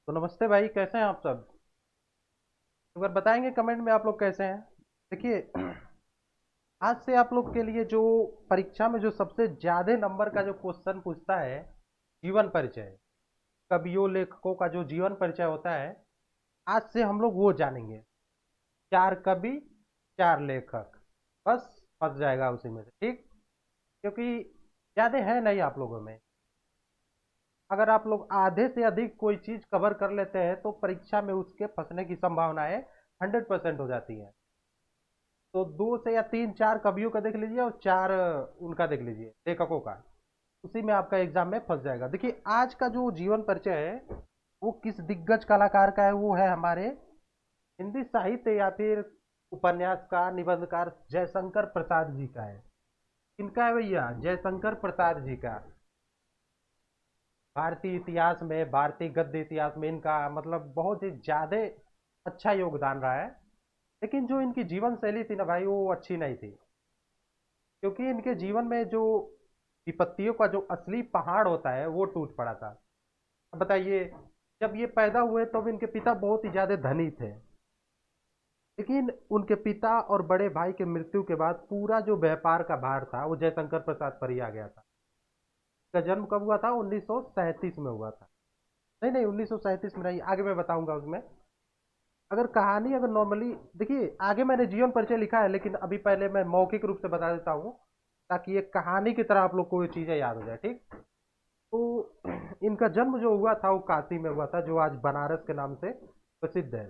तो नमस्ते भाई, कैसे हैं आप सब? एक बार बताएंगे कमेंट में आप लोग कैसे हैं। देखिए, आज से आप लोग के लिए जो परीक्षा में जो सबसे ज्यादा नंबर का जो क्वेश्चन पूछता है, जीवन परिचय, कवियों लेखकों का जो जीवन परिचय होता है, आज से हम लोग वो जानेंगे। चार कवि, चार लेखक, बस फंस जाएगा उसी में से, ठीक? क्योंकि ज्यादा है नहीं आप लोगों में। अगर आप लोग आधे से अधिक कोई चीज कवर कर लेते हैं तो परीक्षा में उसके फंसने की संभावनाएं 100% हो जाती है। तो दो से या तीन चार कवियों का देख लीजिए और चार उनका देख लीजिए, लेखकों का। उसी में आपका एग्जाम में फंस जाएगा। देखिए, आज का जो जीवन परिचय है वो किस दिग्गज कलाकार का है? वो है हमारे हिंदी साहित्य या फिर उपन्यासकार, निबंधकार जयशंकर प्रसाद जी का है। इनका है भैया, जयशंकर प्रसाद जी का। भारतीय इतिहास में, भारतीय गद्य इतिहास में इनका मतलब बहुत ही ज्यादा अच्छा योगदान रहा है। लेकिन जो इनकी जीवन शैली थी ना भाई, वो अच्छी नहीं थी। क्योंकि इनके जीवन में जो विपत्तियों का जो असली पहाड़ होता है वो टूट पड़ा था। अब बताइए, जब ये पैदा हुए तब इनके पिता बहुत ही ज्यादा धनी थे। लेकिन उनके पिता और बड़े भाई के मृत्यु के बाद पूरा जो व्यापार का भार था वो जयशंकर प्रसाद पर ही आ गया था। इसका जन्म कब हुआ था? 1937 में हुआ था। नहीं नहीं, 1937 में नहीं, आगे मैं बताऊंगा उसमें। अगर कहानी अगर नॉर्मली देखिए, आगे मैंने जीवन परिचय लिखा है, लेकिन अभी पहले मैं मौखिक रूप से बता देता हूँ ताकि एक कहानी की तरह आप लोग को ये चीजें याद हो जाए, ठीक? तो इनका जन्म जो हुआ था वो काशी में हुआ था, जो आज बनारस के नाम से प्रसिद्ध है।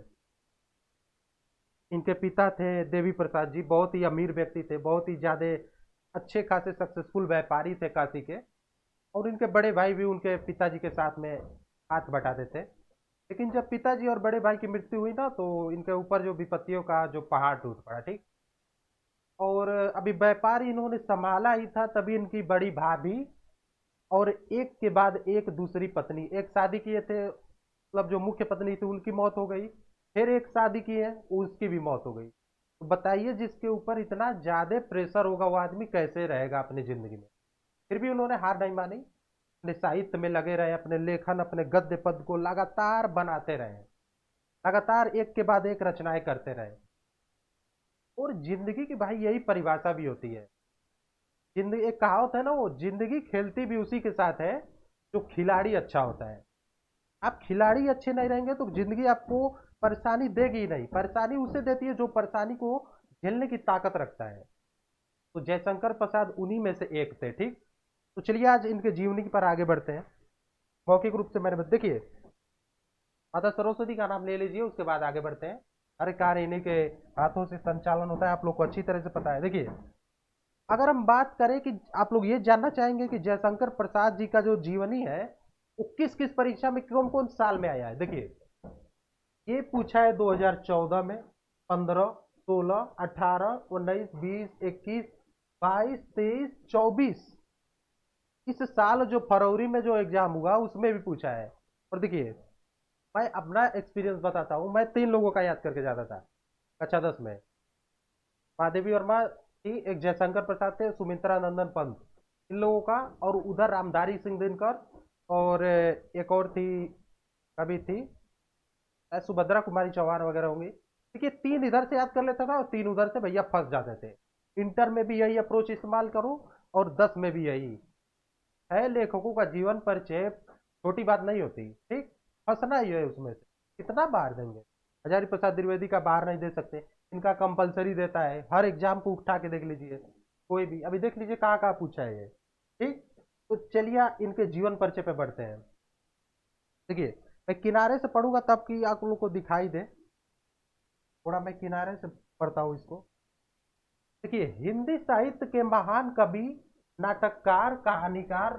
इनके पिता थे देवी प्रसाद जी, बहुत ही अमीर व्यक्ति थे, बहुत ही ज्यादा अच्छे खासे सक्सेसफुल व्यापारी थे काशी के। और इनके बड़े भाई भी उनके पिताजी के साथ में हाथ बटाते थे। लेकिन जब पिताजी और बड़े भाई की मृत्यु हुई ना, तो इनके ऊपर जो विपत्तियों का जो पहाड़ टूट पड़ा, ठीक? और अभी व्यापार इन्होंने संभाला ही था, तभी इनकी बड़ी भाभी और एक के बाद एक दूसरी पत्नी, एक शादी किए थे, मतलब जो मुख्य पत्नी थी उनकी मौत हो गई। फिर एक शादी की है, उसकी भी मौत हो गई। तो बताइए, जिसके ऊपर इतना ज्यादा प्रेशर होगा वो आदमी कैसे रहेगा अपनी जिंदगी में? फिर भी उन्होंने हार नहीं मानी, अपने साहित्य में लगे रहे, अपने लेखन, अपने गद्य पद को लगातार बनाते रहे, लगातार एक के बाद एक रचनाएं करते रहे। और जिंदगी की भाई यही परिभाषा भी होती है। जिंदगी, एक कहावत है ना, वो जिंदगी खेलती भी उसी के साथ है जो खिलाड़ी अच्छा होता है। आप खिलाड़ी अच्छे नहीं रहेंगे तो जिंदगी आपको परेशानी देगी ही नहीं। परेशानी उसे देती है जो परेशानी को झेलने की ताकत रखता है। तो जयशंकर प्रसाद उन्हीं में से एक थे, ठीक? तो चलिए आज इनके जीवनी पर आगे बढ़ते हैं। मौखिक रूप से मैंने देखिए, माता सरस्वती का नाम ले लीजिए, उसके बाद आगे बढ़ते हैं। हर कार्य इन्हीं के हाथों से संचालन होता है, आप लोग को अच्छी तरह से पता है। देखिए, अगर हम बात करें कि आप लोग ये जानना चाहेंगे कि जयशंकर प्रसाद जी का जो जीवनी है वो किस किस परीक्षा में कौन कौन साल में आया है, देखिए। ये पूछा है 2014 में, 15, 16, 18, 19, 20, 21, 22, 23, 24। इस साल जो फरवरी में जो एग्जाम हुआ उसमें भी पूछा है। और देखिए, मैं अपना एक्सपीरियंस बताता हूँ। मैं तीन लोगों का याद करके जाता था कक्षा 10 में। महादेवी वर्मा थी, एक जयशंकर प्रसाद थे, सुमित्रा नंदन पंत, इन लोगों का। और उधर रामधारी सिंह दिनकर, और एक और थी, कभी थी सुभद्रा कुमारी चौहान वगैरह होंगी। देखिए, तीन इधर से याद कर लेता था और तीन उधर से, भैया फंस जाते थे। इंटर में भी यही अप्रोच इस्तेमाल करूं और 10 में भी यही है। लेखकों का जीवन परिचय छोटी बात नहीं होती, ठीक? फंसना ही है उसमें से। कितना बाहर देंगे? हजारी प्रसाद द्विवेदी का बाहर नहीं दे सकते, इनका कंपलसरी देता है। हर एग्जाम को उठा के देख लीजिए, कोई भी अभी देख लीजिए कहाँ कहाँ पूछा है ये, ठीक? तो चलिए इनके जीवन परिचय पे बढ़ते हैं। देखिए, मैं किनारे से पढ़ूंगा तब कि आप लोग को दिखाई दे। थोड़ा मैं किनारे से पढ़ता हूँ इसको। देखिए, हिंदी साहित्य के महान कवि, नाटककार, कहानीकार,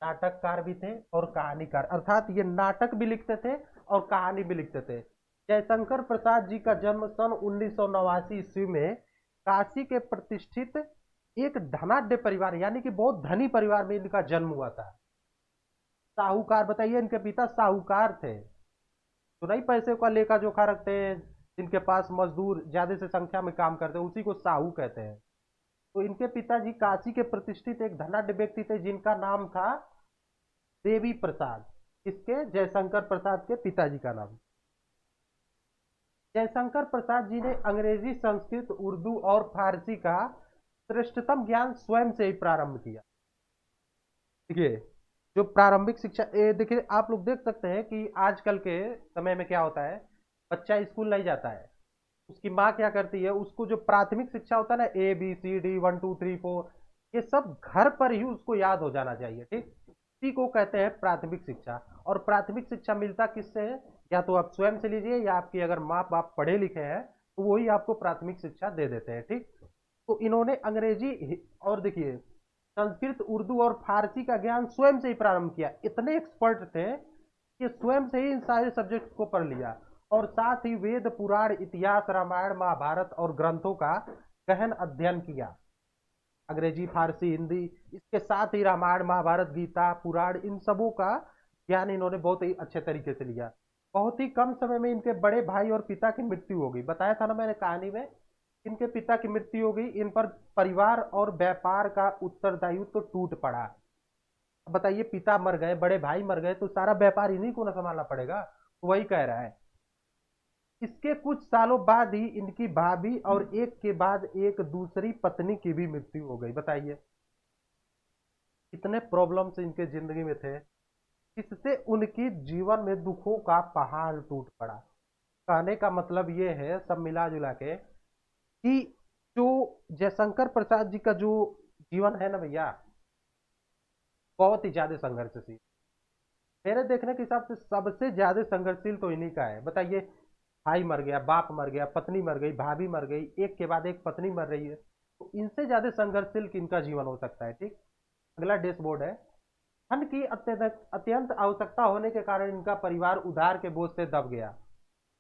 नाटककार भी थे और कहानीकार, अर्थात ये नाटक भी लिखते थे और कहानी भी लिखते थे। जयशंकर प्रसाद जी का जन्म सन 1989 ईस्वी में काशी के प्रतिष्ठित एक धनाढ्य परिवार, यानी कि बहुत धनी परिवार में इनका जन्म हुआ था। साहूकार, बताइए, इनके पिता साहूकार थे। तो नहीं पैसे का लेखा जोखा रखते हैं, जिनके पास मजदूर ज्यादा से संख्या में काम करते हैं उसी को साहू कहते हैं। तो इनके पिताजी काशी के प्रतिष्ठित एक धनाढ्य व्यक्ति थे जिनका नाम था देवी प्रसाद। इसके जयशंकर प्रसाद के पिताजी का नाम। जयशंकर प्रसाद जी ने अंग्रेजी, संस्कृत, उर्दू और फारसी का श्रेष्ठतम ज्ञान स्वयं से ही प्रारंभ किया। देखिए, जो प्रारंभिक शिक्षा, देखिए आप लोग देख सकते हैं कि आजकल के समय में क्या होता है, बच्चा स्कूल नहीं जाता है, उसकी माँ क्या करती है, उसको जो प्राथमिक शिक्षा होता है ना, ABCD 1 2 3 4, ये सब घर पर ही उसको याद हो जाना चाहिए, ठीक। इसी को कहते हैं प्राथमिक शिक्षा। और प्राथमिक शिक्षा मिलता किससे है, या तो आप स्वयं से लीजिए, या आपकी अगर माँ बाप पढ़े लिखे हैं तो वही आपको प्राथमिक शिक्षा दे देते हैं, ठीक। तो इन्होंने अंग्रेजी और देखिए संस्कृत, उर्दू और फारसी का ज्ञान स्वयं से ही प्रारंभ किया। इतने एक्सपर्ट थे कि स्वयं से ही इन सारे सब्जेक्ट को पढ़ लिया, और साथ ही वेद, पुराण, इतिहास, रामायण, महाभारत और ग्रंथों का गहन अध्ययन किया। अंग्रेजी, फारसी, हिंदी, इसके साथ ही रामायण, महाभारत, गीता, पुराण, इन सबों का ज्ञान इन्होंने बहुत ही अच्छे तरीके से लिया। बहुत ही कम समय में इनके बड़े भाई और पिता की मृत्यु हो गई। बताया था ना मैंने कहानी में, इनके पिता की मृत्यु हो गई, इन पर परिवार और व्यापार का उत्तरदायित्व तो टूट पड़ा। अब बताइए, पिता मर गए, बड़े भाई मर गए, तो सारा व्यापार इन्हीं को ना संभालना पड़ेगा। तो वही कह रहा है। इसके कुछ सालों बाद ही इनकी भाभी और एक के बाद एक दूसरी पत्नी की भी मृत्यु हो गई। बताइए, कितने प्रॉब्लम्स इनके जिंदगी में थे, इससे उनकी जीवन में दुखों का पहाड़ टूट पड़ा। कहने का मतलब ये है सब मिला जुला के, कि जो जयशंकर प्रसाद जी का जो जीवन है ना भैया, बहुत ही ज्यादा संघर्षशील। मेरे देखने के हिसाब से सबसे ज्यादा संघर्षशील तो इन्हीं का है। बताइए, भाई मर गया, बाप मर गया, पत्नी मर गई, भाभी मर गई, एक के बाद एक पत्नी मर रही है, तो इनसे ज्यादा संघर्षशील किनका जीवन हो सकता है, ठीक। अगला डैशबोर्ड है। धन की अत्यंत अत्यंत आवश्यकता होने के कारण इनका परिवार उधार के बोझ से दब गया।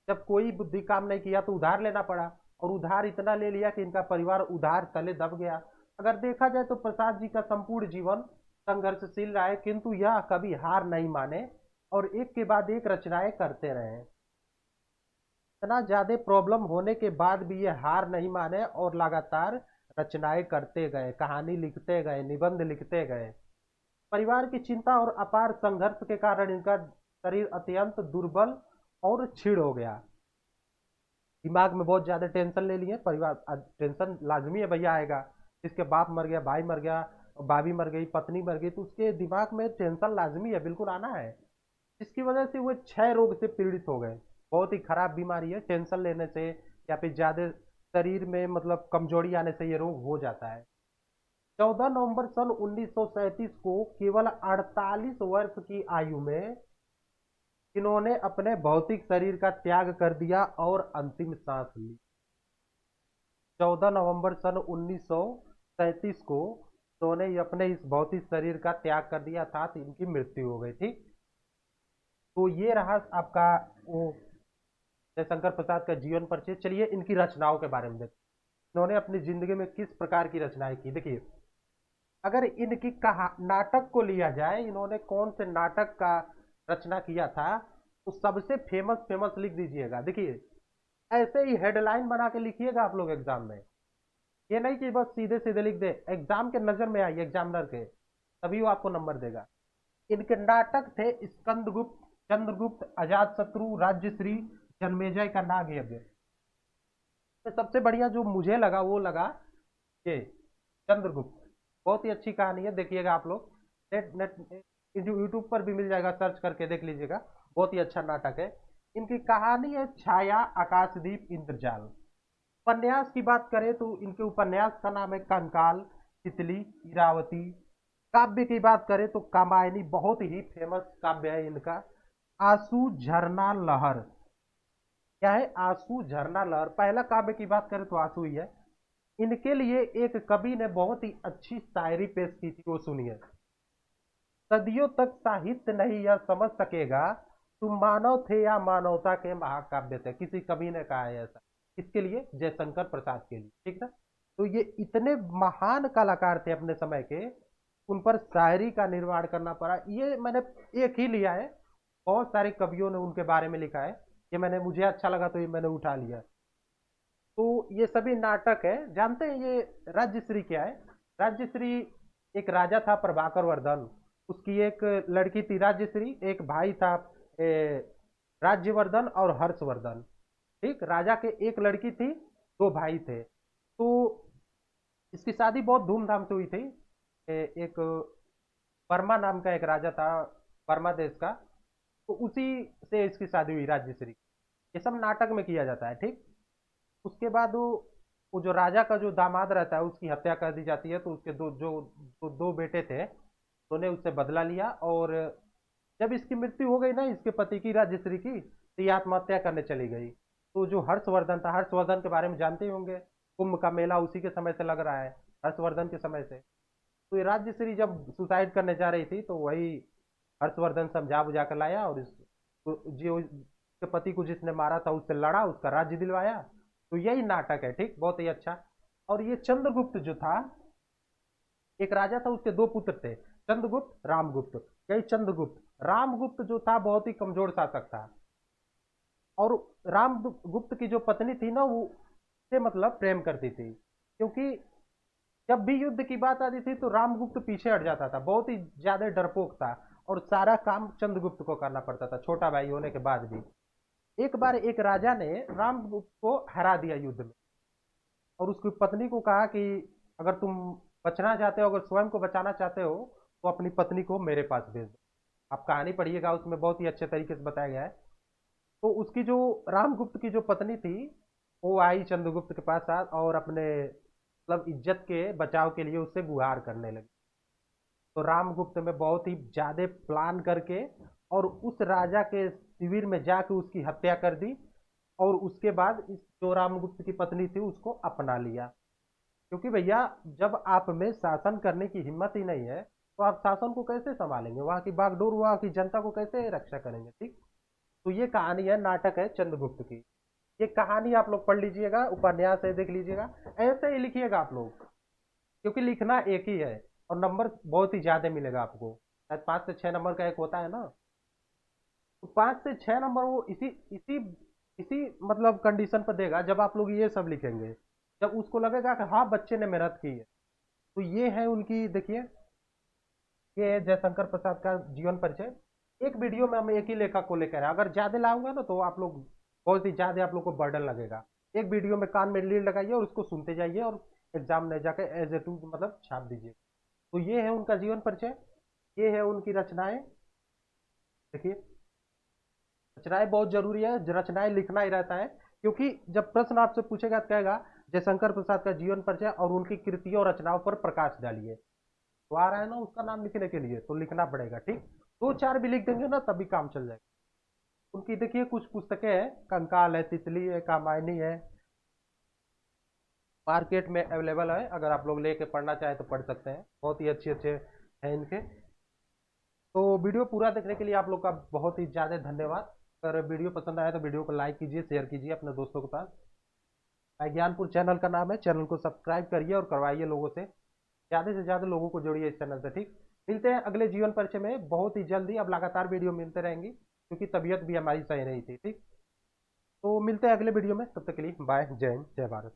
जब कोई बुद्धि काम नहीं किया तो उधार लेना पड़ा, और उधार इतना ले लिया कि इनका परिवार उधार तले दब गया। अगर देखा जाए तो प्रसाद जी का संपूर्ण जीवन संघर्षशील रहा है, किंतु यह कभी हार नहीं माने और एक के बाद एक रचनाएं करते रहे। इतना ज्यादा प्रॉब्लम होने के बाद भी ये हार नहीं माने और लगातार रचनाएं करते गए, कहानी लिखते गए, निबंध लिखते गए। परिवार की चिंता और अपार संघर्ष के कारण इनका शरीर अत्यंत दुर्बल और क्षीण हो गया। दिमाग में बहुत ज्यादा टेंशन ले लिए परिवार, टेंशन लाजमी है भैया आएगा। जिसके बाप मर गया, भाई मर गया, भाभी मर गई, पत्नी मर गई, तो उसके दिमाग में टेंशन लाजमी है, बिल्कुल आना है। जिसकी वजह से वो क्षय रोग से पीड़ित हो गए। बहुत ही खराब बीमारी है, टेंशन लेने से या फिर ज्यादा शरीर में मतलब कमजोरी आने से ये रोग हो जाता है। 14 नवंबर सन 1937 को केवल 48 वर्ष की आयु में इन्होंने अपने भौतिक शरीर का त्याग कर दिया और अंतिम सांस ली। 14 नवंबर सन 1937 को इन्होंने अपने इस भौतिक शरीर का त्याग कर दिया था, तो इनकी मृत्यु हो गई थी। तो ये रहा आपका वो जयशंकर प्रसाद का जीवन परिचय। चलिए इनकी रचनाओं के बारे में देखते हैं। इन्होंने अपनी जिंदगी में किस प्रकार की रचनाएं की। देखिए, अगर इनकी कहा नाटक को लिया जाए, इन्होंने कौन से नाटक का रचना किया था, तो सबसे फेमस फेमस लिख दीजिएगा। देखिए, ऐसे ही हेडलाइन बना के लिखिएगा आप लोग एग्जाम में। ये नहीं कि बस सीधे सीधे लिख दे, एग्जाम के नजर में आइए, एग्जामिनर के, तभी वो आपको नंबर देगा। इनके नाटक थे स्कंदगुप्त, चंद्रगुप्त, अजातशत्रु, राज्यश्री, जन्मेजय का नाग यज्ञ। तो सबसे बढ़िया जो मुझे लगा वो लगा ये चंद्रगुप्त। बहुत ही अच्छी कहानी है, देखिएगा आप लोग। नेट नेट यूट्यूब पर भी मिल जाएगा, सर्च करके देख लीजिएगा। बहुत ही अच्छा नाटक है। इनकी कहानी है छाया, आकाशदीप, इंद्रजाल। उपन्यास की बात करें तो इनके उपन्यास का नाम है कंकाल, तितली, इरावती। काव्य की बात करें तो कामायनी बहुत ही फेमस काव्य है इनका। आंसू, झरना, लहर। क्या है आंसू, झरना, लहर, पहला काव्य की बात करें तो आंसू ही है। इनके लिए एक कवि ने बहुत ही अच्छी शायरी पेश की थी, वो सुनिए। सदियों तक साहित्य नहीं यह समझ सकेगा तुम मानव थे या मानवता के महाकाव्य थे। किसी कवि ने कहा है ऐसा, इसके लिए जयशंकर प्रसाद के लिए, ठीक ना। तो ये इतने महान कलाकार थे अपने समय के, उन पर शायरी का निर्माण करना पड़ा। ये मैंने एक ही लिया है, बहुत सारे कवियों ने उनके बारे में लिखा है, ये मैंने मुझे अच्छा लगा तो ये मैंने उठा लिया। तो ये सभी नाटक है। जानते हैं ये राज्यश्री क्या है? राज्यश्री एक राजा था, प्रभाकर वर्धन। उसकी एक लड़की थी राज्यश्री, एक भाई था राज्यवर्धन और हर्षवर्धन। ठीक, राजा के एक लड़की थी, दो भाई थे। तो इसकी शादी बहुत धूमधाम से हुई थी। एक वर्मा नाम का एक राजा था, वर्मा देश का, तो उसी से इसकी शादी हुई राज्यश्री। ये सब नाटक में किया जाता है। ठीक, उसके बाद वो जो राजा का जो दामाद रहता है उसकी हत्या कर दी जाती है। तो उसके दो बेटे थे, उन्होंने उससे बदला लिया। और जब इसकी मृत्यु हो गई ना इसके पति की, राज्यश्री की, तो ये आत्महत्या करने चली गई। तो जो हर्षवर्धन था, हर्षवर्धन के बारे में जानते ही होंगे, कुंभ का मेला उसी के समय से लग रहा है, हर्षवर्धन के समय से। तो ये राज्यश्री जब सुसाइड करने जा रही थी तो वही हर्षवर्धन समझा बुझा कर लाया, और जो उसके पति को जिसने मारा था उससे लड़ा, उसका राज्य दिलवाया। तो यही नाटक है। ठीक, बहुत ही अच्छा। और ये चंद्रगुप्त जो था, एक राजा था, उसके दो पुत्र थे, चंद्रगुप्त, रामगुप्त। यही चंद्रगुप्त, रामगुप्त जो था बहुत ही कमजोर शासक था। और रामगुप्त की जो पत्नी थी ना, वो से मतलब प्रेम करती थी, क्योंकि जब भी युद्ध की बात आती थी तो रामगुप्त पीछे हट जाता था, बहुत ही ज्यादा डरपोक था। और सारा काम चंद्रगुप्त को करना पड़ता था, छोटा भाई होने के बाद भी। एक बार एक राजा ने रामगुप्त को हरा दिया युद्ध में, और उसकी पत्नी को कहा कि अगर तुम बचना चाहते हो, अगर स्वयं को बचाना चाहते हो, तो अपनी पत्नी को मेरे पास भेज दो। आप कहानी पढ़िएगा, उसमें बहुत ही अच्छे तरीके से बताया गया है। तो उसकी जो रामगुप्त की जो पत्नी थी, वो आई चंद्रगुप्त के पास और अपने मतलब इज्जत के बचाव के लिए उससे गुहार करने लगी। तो रामगुप्त में बहुत ही ज्यादा प्लान करके और उस राजा के शिविर में जाके उसकी हत्या कर दी। और उसके बाद इस जो रामगुप्त की पत्नी थी उसको अपना लिया। क्योंकि भैया, जब आप में शासन करने की हिम्मत ही नहीं है तो आप शासन को कैसे संभालेंगे, वहां की बागडोर, वहां की जनता को कैसे रक्षा करेंगे। ठीक, तो ये कहानी है, नाटक है चंद्रगुप्त की। ये कहानी आप लोग पढ़ लीजिएगा, उपन्यास है, देख लीजिएगा, ऐसे ही लिखिएगा आप लोग, क्योंकि लिखना एक ही है। और नंबर बहुत ही ज्यादा मिलेगा आपको, शायद 5 से 6 नंबर का एक होता है ना। तो 5 से 6 नंबर वो इसी इसी इसी मतलब कंडीशन पर देगा जब आप लोग ये सब लिखेंगे, जब उसको लगेगा कि हाँ बच्चे ने मेहनत की है। तो ये है उनकी, देखिए, ये है जयशंकर प्रसाद का जीवन परिचय। एक वीडियो में हम एक ही लेखक को लेकर आए, अगर ज्यादा लाऊंगा ना तो आप लोग बहुत ही ज्यादा आप लोग को बर्डन लगेगा। एक वीडियो में कान में लीड लगाइए और उसको सुनते जाइए, और एग्जाम में जाके एज ए टू मतलब छाप दीजिए। तो ये है उनका जीवन परिचय, ये है उनकी रचनाएं। देखिए, रचनाएं बहुत जरूरी है, रचनाएं लिखना ही रहता है। क्योंकि जब प्रश्न आपसे पूछेगा तो कहेगा जयशंकर प्रसाद का जीवन परिचय और उनकी कृतियों और रचनाओं पर प्रकाश डालिए, तो आ रहा है ना उसका नाम लिखने के लिए, तो लिखना पड़ेगा। ठीक, दो चार भी लिख देंगे ना तभी काम चल जाएगा। उनकी देखिए कुछ पुस्तकें हैं, कंकाल है, तितली है, कामायनी है, मार्केट में अवेलेबल है, अगर आप लोग लेके पढ़ना चाहें तो पढ़ सकते हैं, बहुत ही अच्छे अच्छे हैं इनके। तो वीडियो पूरा देखने के लिए आप लोग का बहुत ही ज़्यादा धन्यवाद। अगर वीडियो पसंद आया तो वीडियो को लाइक कीजिए, शेयर कीजिए अपने दोस्तों के पास। ज्ञानपुर चैनल का नाम है, चैनल को सब्सक्राइब करिए और करवाइए लोगों से ज़्यादा लोगों को जोड़िए इस चैनल से। ठीक, मिलते हैं अगले जीवन परिचय में बहुत ही जल्दी। अब लगातार वीडियो मिलते रहेंगी क्योंकि तबीयत भी हमारी सही नहीं थी। ठीक, तो मिलते हैं अगले वीडियो में, तब तक के लिए बाय, जय हिंद, जय भारत।